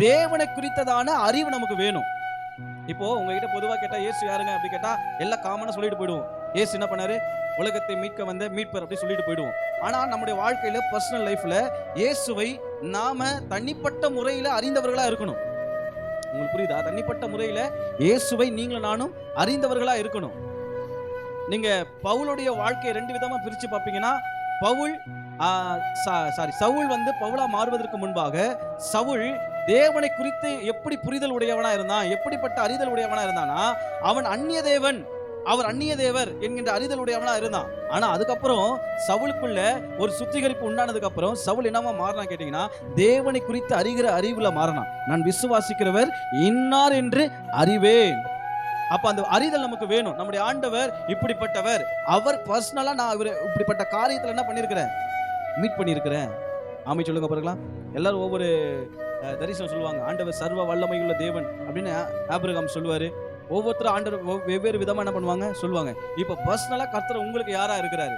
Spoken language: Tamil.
தேவனை குறித்ததான அறிவு நமக்கு வேணும். இப்போ உங்ககிட்ட பொதுவா கேட்டா இயேசு யாருங்க அப்படி கேட்டா எல்லாம் காமனா சொல்லிட்டு போயிடுவோம். இயேசு என்ன பண்ணாரு? உலகத்தை மீட்க வந்த மீட்பர் அப்படி சொல்லிட்டு போயிடுவோம். ஆனா நம்முடைய வாழ்க்கையில பர்சனல் லைஃப்ல இயேசுவை நாம தனிப்பட்ட முறையில அறிந்தவர்களா இருக்கணும். உங்களுக்கு புரியுதா? தனிப்பட்ட முறையில இயேசுவை நீங்களும் நானும் அறிந்தவர்களா இருக்கணும். நீங்க பவுலுடைய வாழ்க்கையை 2 விதமா பிரிச்சு பார்ப்பீங்கன்னா, பவுல் சவுல் வந்து பவுலா மாறுவதற்கு முன்பாக சவுல் தேவனை குறித்து எப்படி புரிதல் உடையவனா இருந்தான், எப்படிப்பட்ட அறிதல் உடையவனா இருந்தானா, அவன் அந்நிய தேவன், அவர் அந்நிய தேவர் என்கின்ற அறிதல் உடையவனா இருந்தான். ஆனா அதுக்கப்புறம் சவுலுக்குள்ள ஒரு சுத்திகரிப்பு உண்டானதுக்கு அப்புறம் சவுல் என்னவா மாறினா கேட்டீங்கன்னா, தேவனை குறித்து அறிகிற அறிவுல மாறினான். நான் விசுவாசிக்கிறவர் இன்னார் என்று அறிவேன். அப்ப அந்த அறிதல் நமக்கு வேணும். நம்முடைய ஆண்டவர் இப்படிப்பட்டவர், அவர் பர்சனலா நான் இவர் இப்படிப்பட்ட காரியத்துல என்ன பண்ணிருக்கிறேன், மீட் பண்ணிருக்கிறேன். ஆமை சொல்லுங்க பாருங்களா. எல்லாரும் ஒவ்வொரு தரிசனம் சொல்லுவாங்க. ஆண்டவர் சர்வ வல்லமையுள்ள தேவன் அப்படின்னு ஆபிரகாம் சொல்லுவாரு. ஒவ்வொருத்தரும் ஆண்டவர் வெவ்வேறு விதமா என்ன பண்ணுவாங்க சொல்லுவாங்க. இப்ப பர்சனலா கர்த்தர் உங்களுக்கு யாரா இருக்கிறாரு?